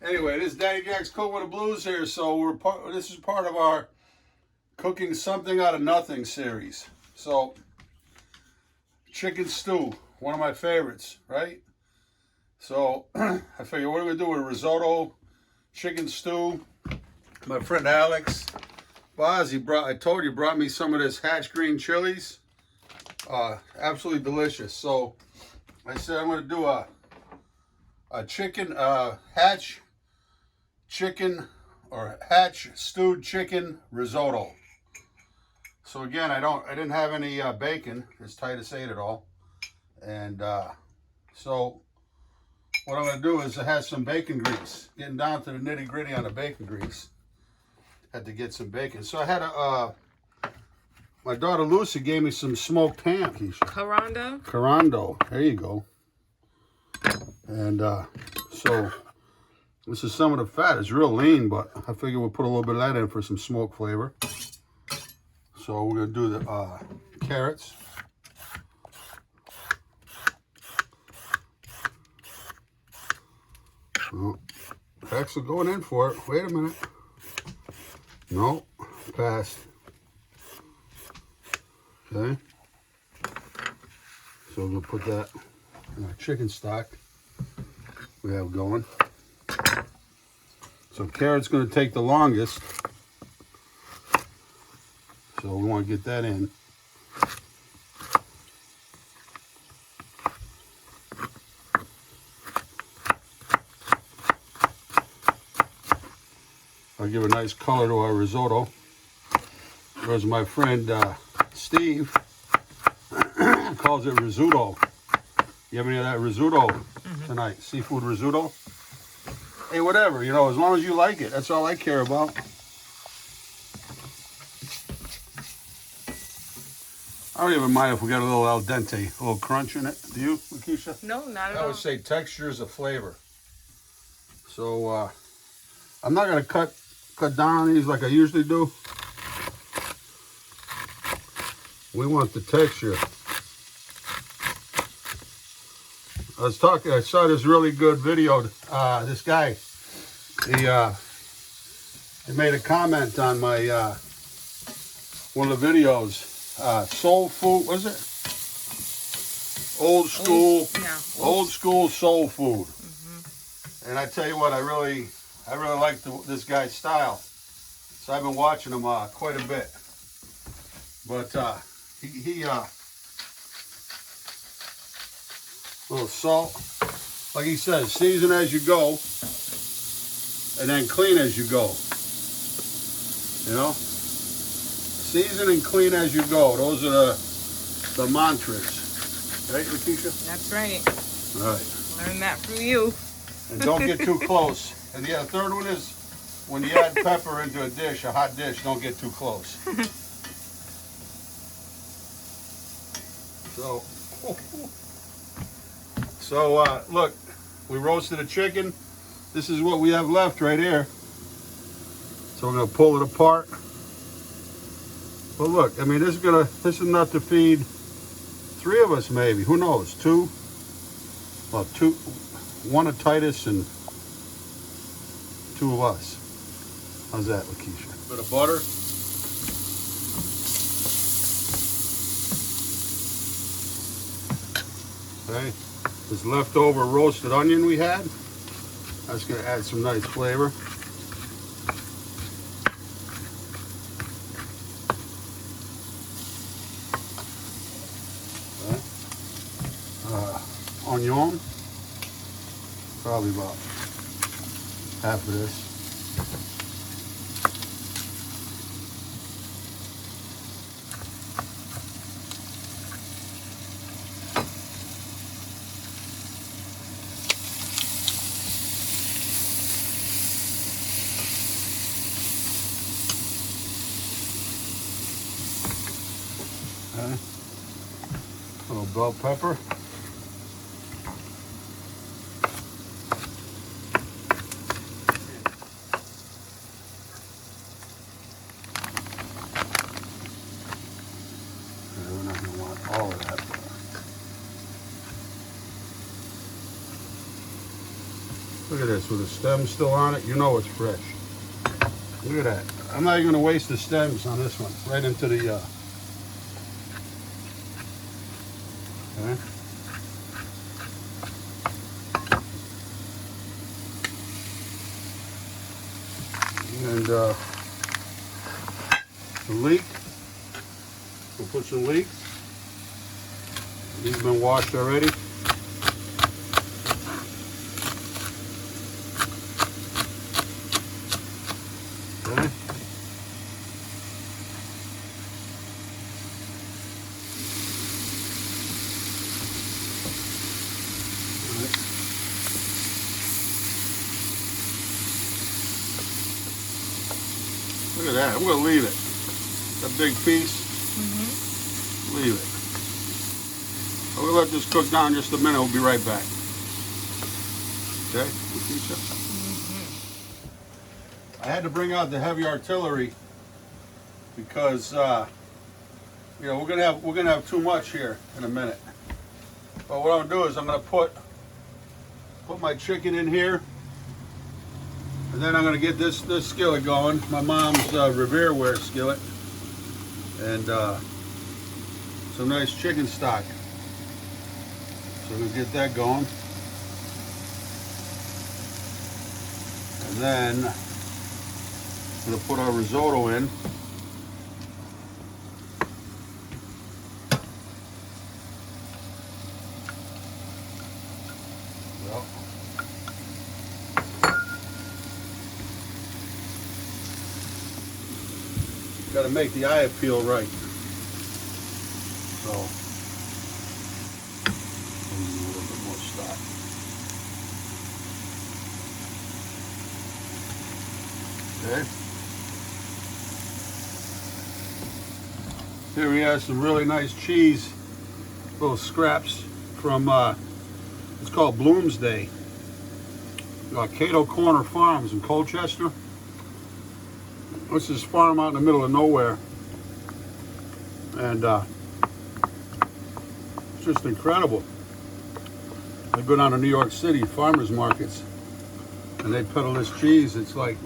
Anyway, this is Daddy Jack's Cook with the Blues here. So this is part of our cooking something out of nothing series. So chicken stew, one of my favorites, right? So I figure what are we gonna do with risotto, chicken stew? My friend Alex Boz, I told you, brought me some of this hatch green chilies. Absolutely delicious. So I said I'm gonna do a chicken hatch stewed chicken risotto. So again, I didn't have any bacon, as Titus ate it all, and so what I'm gonna do is I have some bacon grease. Getting down to the nitty gritty on the bacon grease. Had to get some bacon. So I had my daughter Lucy gave me some smoked ham. Carando. There you go. And so this is some of the fat. It's real lean, but I figure we'll put a little bit of that in for some smoke flavor. So we're gonna do the carrots. Oh, Axel going in for it. Wait a minute. No, passed. Okay. So we're gonna put that in our chicken stock we have going. So carrot's gonna take the longest. So we want to get that in. I'll give a nice color to our risotto. There's my friend Steve. Calls it risotto. You have any of that risotto tonight? Seafood risotto? Hey, whatever, you know, as long as you like it. That's all I care about. I don't even mind if we got a little al dente, a little crunch in it. Do you, Lakeisha? No, not at all. I would say texture is a flavor. So I'm not gonna cut down on these like I usually do. We want the texture. I saw this really good video. This guy, he made a comment on my one of the videos. Soul food, what is it? Old school soul food. And I tell you what, I really like this guy's style. So I've been watching him quite a bit. But he little salt, like he says, season as you go, and then clean as you go. You know. Season and clean as you go. Those are the mantras. Right, Lakeisha? That's right. All right. Learned that from you. And don't get too close. And yeah, the third one is when you add pepper into a dish, a hot dish, don't get too close. So look, we roasted a chicken. This is what we have left right here. So we're gonna pull it apart. Well, look, I mean, this is enough to feed 3 of us, maybe. Who knows? 2? Well, 2, 1 of Titus and 2 of us. How's that, Lakeisha? Bit of butter. Okay, this leftover roasted onion we had. That's gonna add some nice flavor. Onion, probably about half of this. Okay. A little bell pepper. All of that. Look at this, with the stem still on it, you know it's fresh. Look at that. I'm not even going to waste the stems on this one. Right into the, okay. And the leek, we'll put some leeks. These have been washed already. Okay. Look at that. I'm going to leave it. That big piece. Leave it. We'll let this cook down just a minute. We'll be right back. Okay? I had to bring out the heavy artillery because you know we're gonna have too much here in a minute. But what I'm gonna do is I'm gonna put my chicken in here. And then I'm going to get this skillet going, my mom's Revereware skillet, and some nice chicken stock. So we'll get that going. And then I'm going to put our risotto in. Got to make the eye appeal right. So, a little bit more stock. Okay. Here we have some really nice cheese, little scraps from, it's called Bloomsday. Cato Corner Farms in Colchester. This is farm out in the middle of nowhere, and it's just incredible. I've been on to New York City farmers markets, and they peddle this cheese. It's like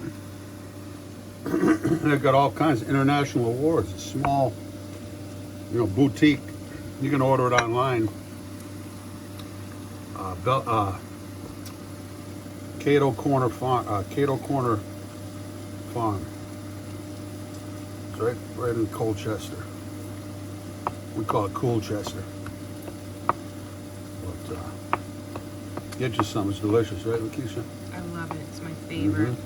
they've got all kinds of international awards. It's small, you know, boutique. You can order it online. Cato Corner Farm. Cato Corner Farm. It's right in Colchester. We call it Coolchester. But get you some. It's delicious, right, Lakeisha? I love it. It's my favorite.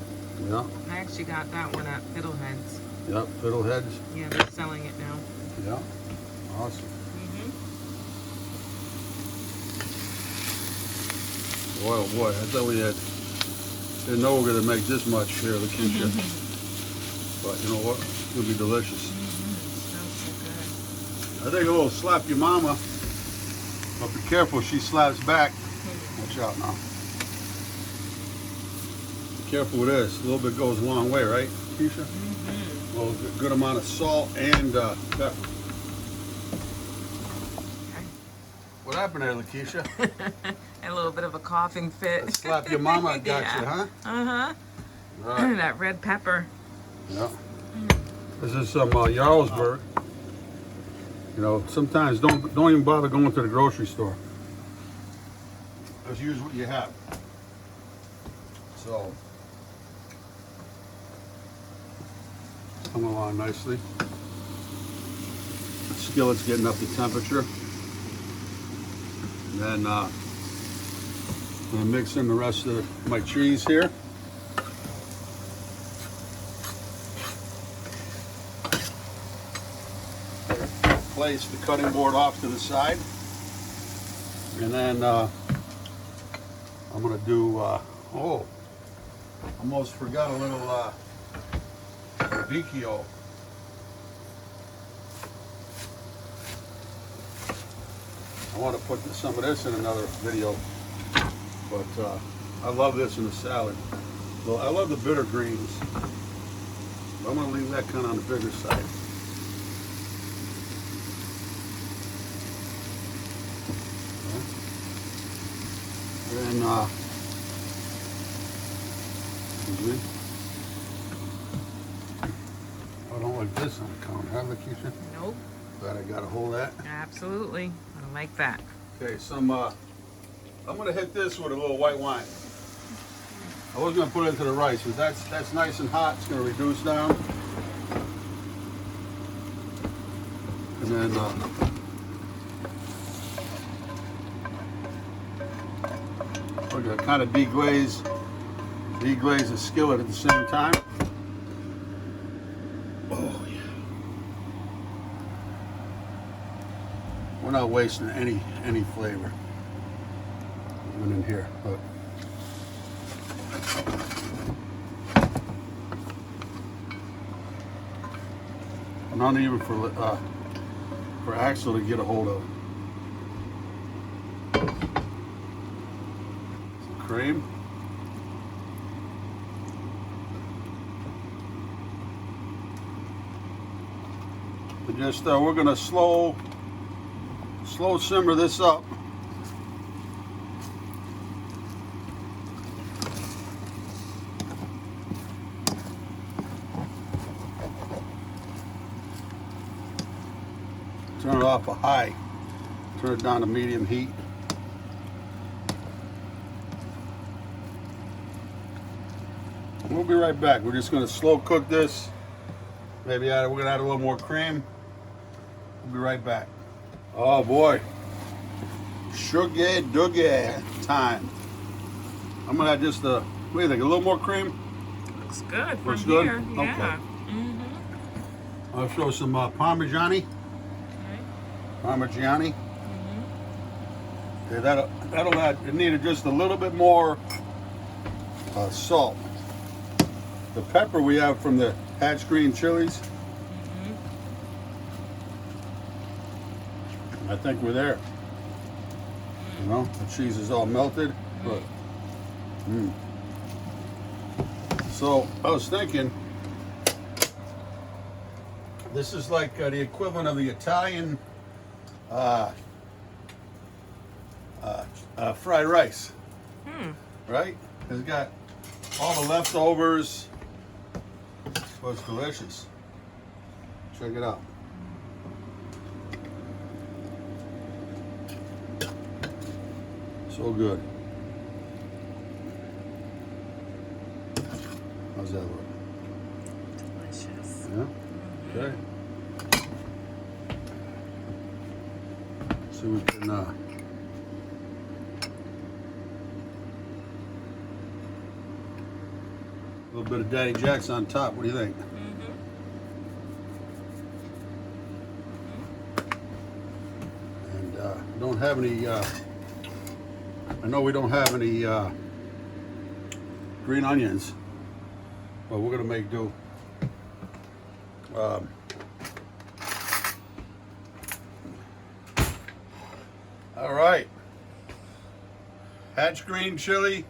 Yeah. I actually got that one at Fiddleheads. Yep, Fiddleheads. Yeah, they're selling it now. Yeah. Awesome. Boy, oh boy, I thought we didn't know we were going to make this much here, Lakeisha. But you know what? It's going to be delicious. Smells so good. I think a little slap your mama. But be careful, she slaps back. Watch out now. Be careful with this. A little bit goes a long way, right, Keisha? Well, a good amount of salt and pepper. Okay. What happened there, Lakeisha? A little bit of a coughing fit. That slap your mama got Yeah. you, huh? Uh-huh. Right. That red pepper. Yeah. This is some Jarlsberg. You know, sometimes don't even bother going to the grocery store. Just use what you have. So, come along nicely. The skillet's getting up to temperature. And then I'm gonna mix in the rest of my cheese here. Place the cutting board off to the side, and then I'm gonna do oh, almost forgot a little Vicchio. I want to put some of this in another video, but I love this in a salad. Well, I love the bitter greens, but I'm gonna leave that kind of on the bigger side. And Excuse me. I don't like this on the counter, huh, Lakeisha? Nope. Glad I got a hold of that. Absolutely. I like that. Okay, I'm gonna hit this with a little white wine. I was gonna put it into the rice, but that's nice and hot. It's gonna reduce down. And then we're gonna kind of deglaze the skillet at the same time. Oh yeah. We're not wasting any flavor even in here. Look. Not even for Axel to get a hold of. Some cream. And just we're gonna slow simmer this up. Turn it off a high. Turn it down to medium heat. We'll be right back. We're just going to slow cook this. Maybe we're going to add a little more cream. We'll be right back. Oh boy. Sugar doogie time. I'm going to add just what do you think? A little more cream? Looks good Looks from good? here. Okay. Yeah. I'll show some Parmigiani. Parmigiani. Okay, that'll add. It needed just a little bit more salt. The pepper we have from the hatch green chilies. I think we're there. You know, the cheese is all melted. Look. So I was thinking, this is like the equivalent of the Italian fried rice, right? It's got all the leftovers. Oh, it's delicious. Check it out. So good. How's that look? Delicious. Yeah. Okay. So we can a little bit of Daddy Jack's on top. What do you think? And don't have any. I know we don't have any green onions, but we're gonna make do. All right, hatch green chili,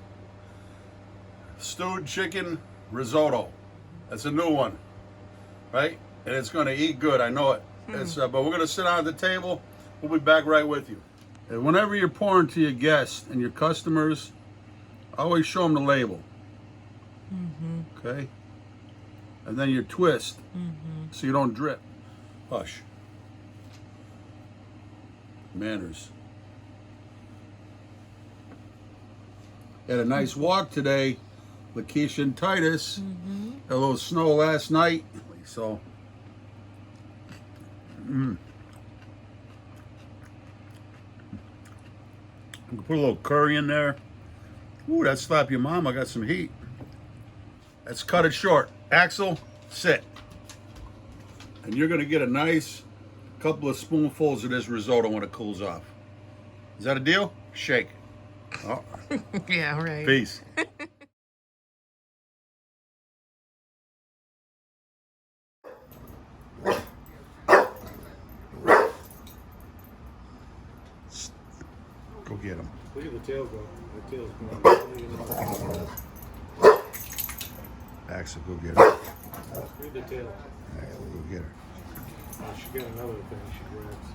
stewed chicken risotto. That's a new one, right? And it's gonna eat good. I know it. It's, but we're gonna sit down at the table. We'll be back right with you. And whenever you're pouring to your guests and your customers, always show them the label. Okay? And then you twist so you don't drip. Hush. Manners. Had a nice walk today. Lakeisha and Titus. Had a little snow last night. So, put a little curry in there. Ooh, that slap your mom. I got some heat. Let's cut it short. Axel, sit. And you're going to get a nice couple of spoonfuls of this risotto when it cools off. Is that a deal? Shake. Oh. Yeah, right. Peace. Go get him. Look at the tail go. The tail's going. Axel, go get her. Read the tail. Yeah, we'll go get her. Oh, she got another thing she grabs.